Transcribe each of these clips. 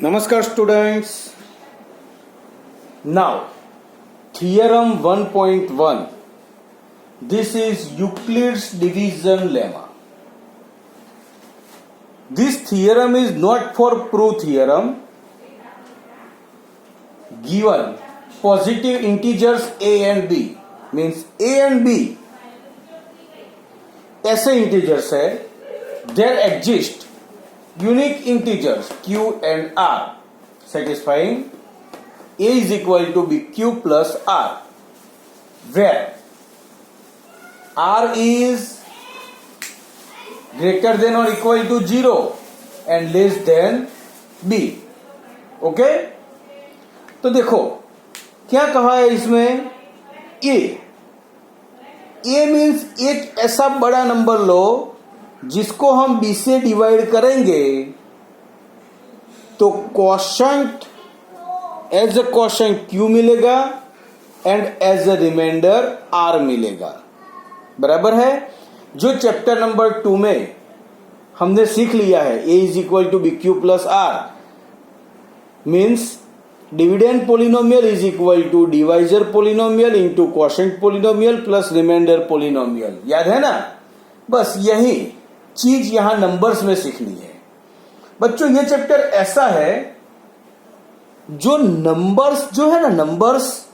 Namaskar students. Now, theorem 1.1. This is Euclid's division lemma. This theorem is not for proof theorem. Given positive integers a and b, means a and b ऐसे integers है, there exist unique integers q and r satisfying a is equal to bq plus r, where r is greater than or equal to 0 and less than b. Okay, तो देखो क्या कहा है इसमें, ए means एक ऐसा बड़ा नंबर लो जिसको हम b से डिवाइड करेंगे तो quotient as a quotient q मिलेगा and as a remainder r मिलेगा. बराबर है. जो चैप्टर नंबर 2 में हमने सीख लिया है a is equal to bq plus r means dividend polynomial is equal to divisor polynomial into quotient polynomial plus remainder polynomial. याद है ना. बस यही चीज यहां नंबर्स में सीखनी है बच्चों. ये चैप्टर ऐसा है जो नंबर्स जो है ना, नंबर्स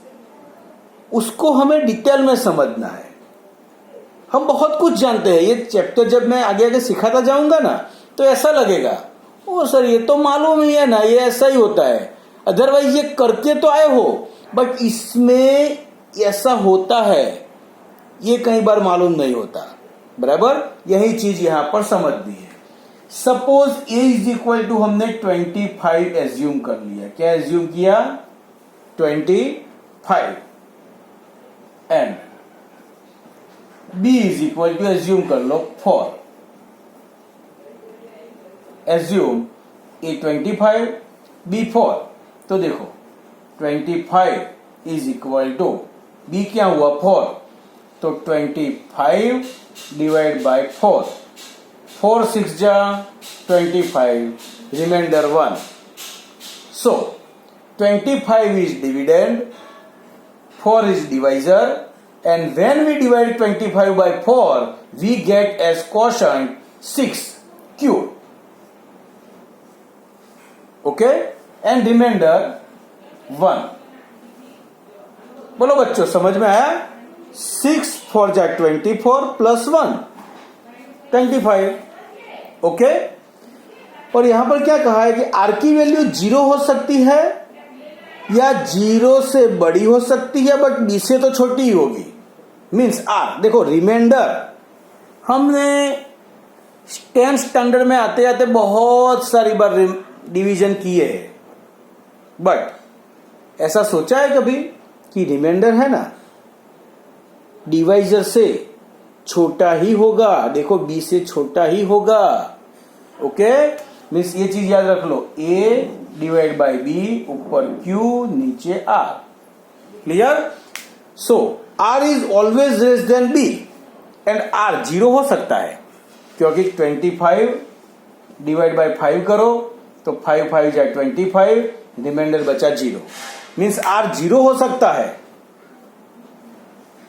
उसको हमें डिटेल में समझना है. हम बहुत कुछ जानते हैं. ये चैप्टर जब मैं आगे आगे सिखाता जाऊंगा ना तो ऐसा लगेगा ओ सर ये तो मालूम ही है ना, ये ऐसा ही होता है. अदरवाइज ये करके तो आए हो बट इसमें ऐसा होता है ये कई बार मालूम नहीं होता. बराबर. यही चीज यहां पर समझनी है. Suppose a is equal to हमने 25 एज्यूम कर लिया. क्या एज्यूम किया? 25 and b is equal to assume कर लो 4. Assume a 25 b 4. तो देखो 25 इज इक्वल टू b क्या हुआ 4. तो 25 डिवाइड बाय 4. 4 6 जा 25, reminder 1. So 25 is dividend, 4 is divisor, and when we divide 25 by 4 we get as quotient 6 q. Okay, and remainder 1. बोलो बच्चों समझ में आया? 6 4 जा 24 प्लस 1 25. ओके. और यहां पर क्या कहा है कि आर की वैल्यू 0 हो सकती है या 0 से बड़ी हो सकती है बट b से तो छोटी ही होगी. Means are. देखो रिमाइंडर हमने 10th स्टैंडर्ड में आते आते बहुत सारी बार डिवीजन किए हैं बट ऐसा सोचा है कभी कि रिमाइंडर है ना डिवाइजर से छोटा ही होगा. देखो b से छोटा ही होगा. ओके. मीन्स ये चीज याद रख लो. a डिवाइड बाय b ऊपर q नीचे r. Clear. So r is always less than b and r 0 हो सकता है क्योंकि 25 डिवाइड बाय 5 करो तो 5 5 जा 25, रिमाइंडर बचा 0. मीन्स r 0 हो सकता है.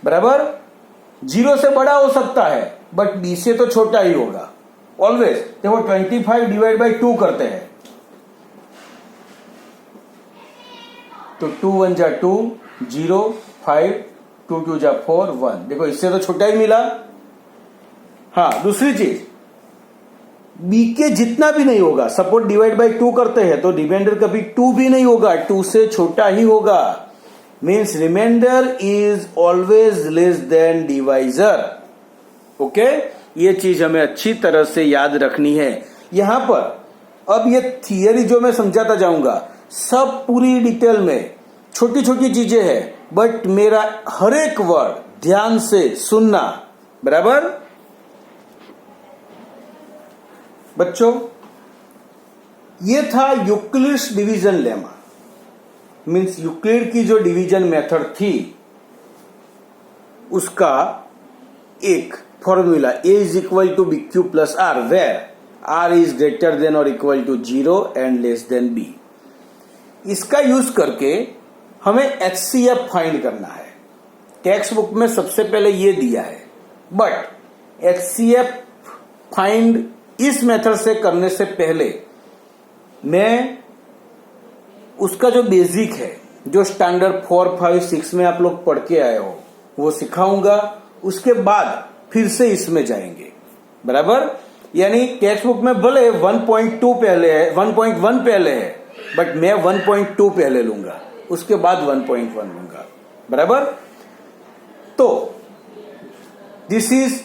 बराबर. 0 से बड़ा हो सकता है बट b से तो छोटा ही होगा ऑलवेज. देखो 25 डिवाइड बाय 2 करते हैं तो 2 1 जा 2, 0 5, 2 2 जा 4 1. देखो इससे तो छोटा ही मिला. हाँ, दूसरी चीज b के जितना भी नहीं होगा. सपोज डिवाइड बाय 2 करते हैं तो रिमाइंडर कभी 2 भी नहीं होगा, 2 से छोटा ही होगा. Means remainder is always less than divisor. Okay. ये चीज हमें अच्छी तरह से याद रखनी है. यहां पर अब ये थियरी जो मैं समझाता जाऊंगा सब पूरी डिटेल में छोटी छोटी चीजें हैं बट मेरा हर एक वर्ड ध्यान से सुनना. बराबर. बच्चों ये था Euclid's division lemma. Means Euclid की जो डिवीजन मेथड थी उसका एक formula a is equal to bq plus r where r is greater than or equal to 0 and less than b. इसका यूज करके हमें HCF फाइंड करना है। टेक्स्ट बुक में सबसे पहले ये दिया है, बट HCF फाइंड इस मेथड से करने से पहले मैं उसका जो बेसिक है, जो स्टैंडर्ड 4, 5, 6 में आप लोग पढ़ के आए हो, वो सिखाऊंगा। उसके बाद फिर से इसमें जाएंगे, बराबर। यानी टेक्स्ट बुक में भले 1.2 पहले है, 1.1 पहले है, बट मैं 1.2 पहले लूंगा, उसके बाद 1.1 लूंगा, बराबर। तो दिस इज,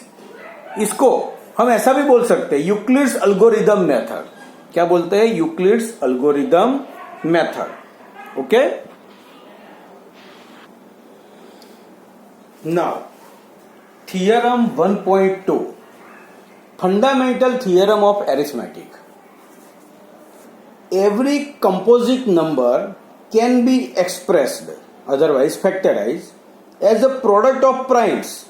इसको हम ऐसा भी बोल सकते हैं, यूक्लिड्स एल्गोरिदम मेथड। क्या बोलते हैं? Euclid's algorithm method. Okay, now theorem 1.2, fundamental theorem of arithmetic. Every composite number can be expressed, otherwise factorise as a product of primes.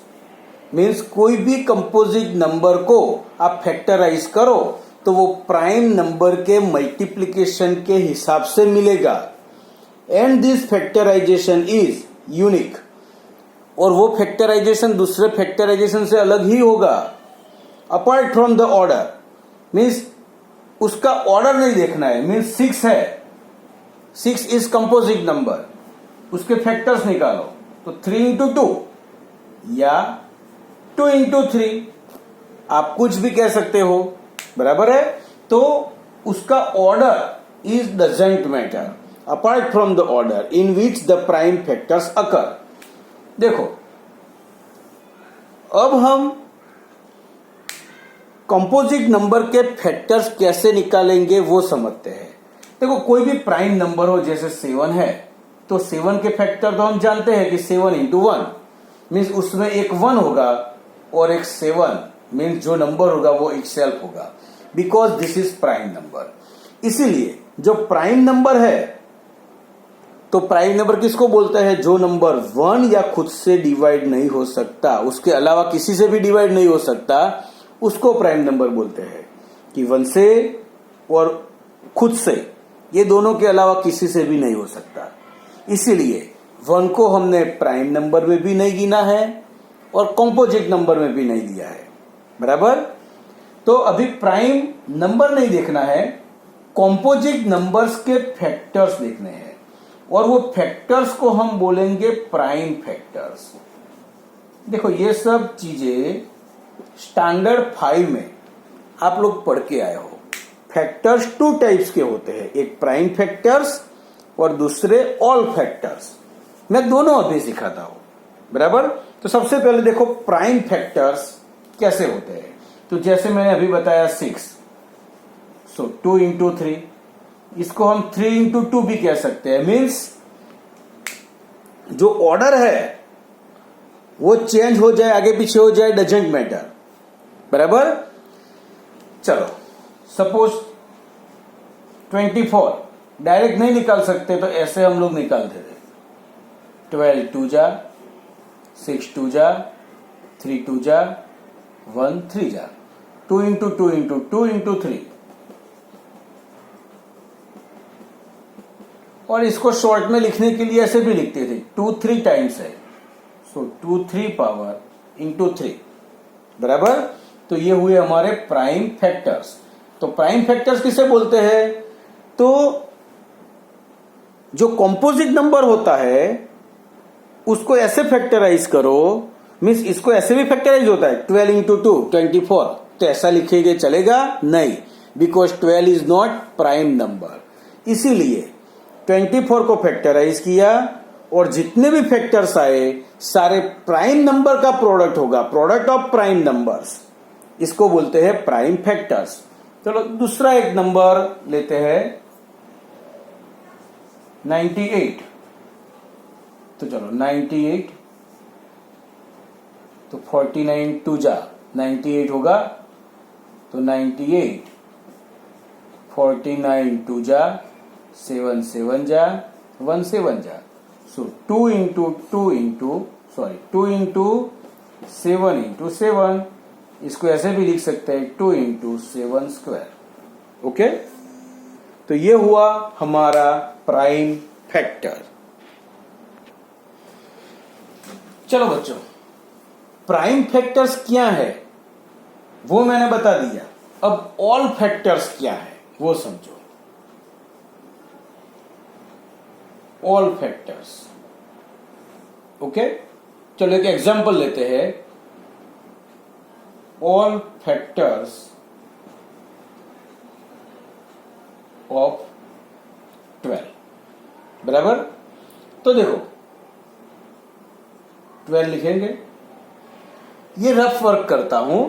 Means कोई भी कंपोजिट नंबर को आप फैक्टराइज करो तो वो प्राइम नंबर के मल्टीप्लिकेशन के हिसाब से मिलेगा। And this factorisation is unique, और वो फैक्टराइजेशन दूसरे फैक्टराइजेशन से अलग ही होगा। Apart from the order, means उसका ऑर्डर नहीं देखना है। मीन्स 6 है, 6 इज कंपोजिट नंबर, उसके फैक्टर्स निकालो तो 3 इंटू 2 या 2 इंटू 3, आप कुछ भी कह सकते हो, बराबर है। तो उसका order is doesn't matter apart from the order in which the prime factors occur. देखो, अब हम कंपोजिट नंबर के फैक्टर्स कैसे निकालेंगे वो समझते हैं। देखो, कोई भी प्राइम नंबर हो, जैसे 7 है, तो 7 के फैक्टर तो हम जानते हैं कि 7 इंटू 1 मीन्स उसमें एक 1 होगा और एक 7 मीन्स जो नंबर होगा वो इटसेल्फ होगा, because this is prime number. इसीलिए जो प्राइम नंबर है, तो प्राइम नंबर किसको बोलते हैं? जो नंबर 1 या खुद से डिवाइड नहीं हो सकता, उसके अलावा किसी से भी डिवाइड नहीं हो सकता, उसको प्राइम नंबर बोलते हैं। कि 1 से और खुद से, ये दोनों के अलावा किसी से भी नहीं हो सकता। इसीलिए 1 को हमने प्राइम नंबर में भी नहीं गिना है और कंपोजिट नंबर में भी नहीं दिया है, बराबर। तो अभी प्राइम नंबर नहीं देखना है, कंपोजिट नंबर्स के फैक्टर्स देखने हैं, और वो फैक्टर्स को हम बोलेंगे प्राइम फैक्टर्स। देखो, ये सब चीजें स्टैंडर्ड 5 में आप लोग पढ़ के आए हो। फैक्टर्स 2 टाइप्स के होते हैं, एक प्राइम फैक्टर्स और दूसरे ऑल फैक्टर्स। मैं दोनों अभी सिखाता हूं, बराबर। तो सबसे पहले देखो प्राइम फैक्टर्स कैसे होते हैं। तो जैसे मैंने अभी बताया 6, सो 2 इंटू 3, इसको हम 3 इंटू 2 भी कह सकते हैं। मीन्स जो ऑर्डर है वो चेंज हो जाए, आगे पीछे हो जाए, डजेंट मैटर, बराबर। चलो, सपोज 24 डायरेक्ट नहीं निकाल सकते तो ऐसे हम लोग निकालते थे। 12 2 जा, 6 2 जा, 3 2 जा, 1 3 जा, 2 इंटू 2 इंटू 2 इंटू 3। और इसको शॉर्ट में लिखने के लिए ऐसे भी लिखते थे, 2 3 टाइम्स है, सो 2 3 पावर इंटू 3, बराबर। तो ये हुए हमारे प्राइम फैक्टर्स। तो प्राइम फैक्टर्स किसे बोलते हैं? तो जो कंपोजिट नंबर होता है उसको ऐसे फैक्टराइज करो, मीन्स इसको ऐसे भी फैक्टराइज होता है, 12 इंटू 2 24, तो ऐसा लिखेंगे चलेगा? नहीं, because 12 is not prime number. इसीलिए 24 को फैक्टराइज किया और जितने भी फैक्टर्स आए सारे प्राइम नंबर का प्रोडक्ट होगा, प्रोडक्ट ऑफ प्राइम नंबर्स, इसको बोलते हैं प्राइम फैक्टर्स। चलो दूसरा एक नंबर लेते हैं 98। तो चलो 98, तो 49 2 जा 98 होगा, तो 98 49 2 जा 7 7 जा 1 7 जा, सो 2 इंटू 2 इंटू 2 इंटू 7 इंटू 7, इसको ऐसे भी लिख सकते हैं 2 इंटू 7 स्क्वायर। ओके, तो ये हुआ हमारा प्राइम फैक्टर। चलो बच्चों, प्राइम फैक्टर्स क्या है वो मैंने बता दिया। अब ऑल फैक्टर्स क्या है वो समझो। All factors, okay. चलो एक एग्जांपल लेते हैं। ऑल फैक्टर्स ऑफ 12, बराबर। तो देखो 12 लिखेंगे, ये रफ वर्क करता हूं।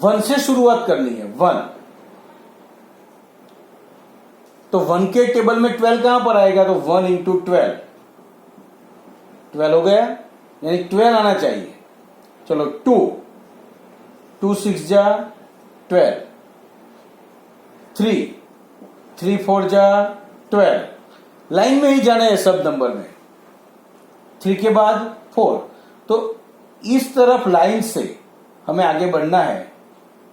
1 से शुरुआत करनी है, 1। तो 1 के टेबल में 12 कहां पर आएगा, तो 1 इंटू 12 हो गया, यानी 12 आना चाहिए। चलो 2 6 जा 12, 3 4 जा 12। लाइन में ही जाना है सब नंबर में, 3 के बाद 4। तो इस तरफ लाइन से हमें आगे बढ़ना है,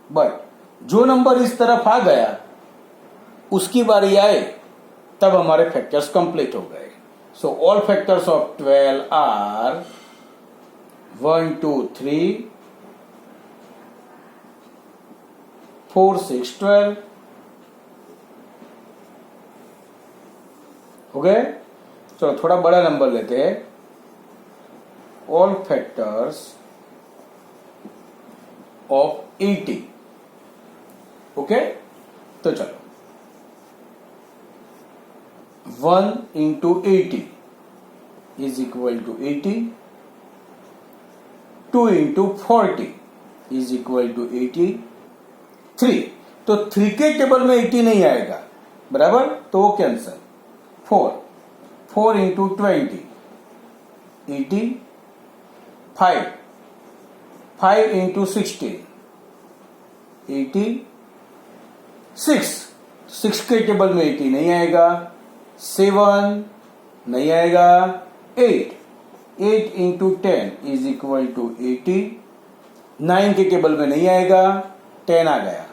बट जो नंबर इस तरफ आ गया उसकी बारी आए तब हमारे फैक्टर्स कंप्लीट हो गए। So all factors of 12 are 1 2 3 4 6 12 हो गए। चलो थोड़ा बड़ा नंबर लेते हैं। All factors of 80, okay. तो चलो 1 into 80 is equal to 80, 2 into 40 is equal to 83। तो 3 के टेबल में 80 नहीं आएगा, बराबर, तो वो कैंसल। 4 इंटू 20 80, 5 इंटू 16 80, 6 के टेबल में 80 नहीं आएगा, 7 नहीं आएगा, 8 इंटू 10 इज इक्वल टू 80, 9 के टेबल में नहीं आएगा, 10 आ गया।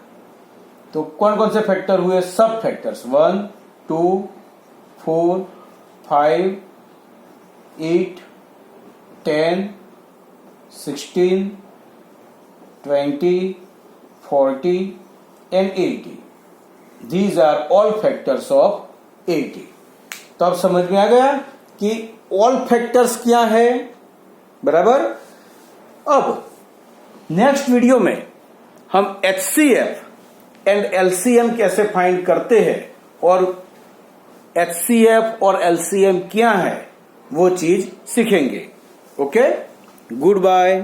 तो कौन कौन से फैक्टर हुए, सब factors 1 2 4 5 8 10 16 20 40 and 80. These are all factors of 80. तो अब समझ में आ गया कि ऑल फैक्टर्स क्या है, बराबर। अब नेक्स्ट वीडियो में हम HCF एंड LCM कैसे फाइंड करते हैं और HCF और LCM क्या है वो चीज सीखेंगे। Okay, good bye.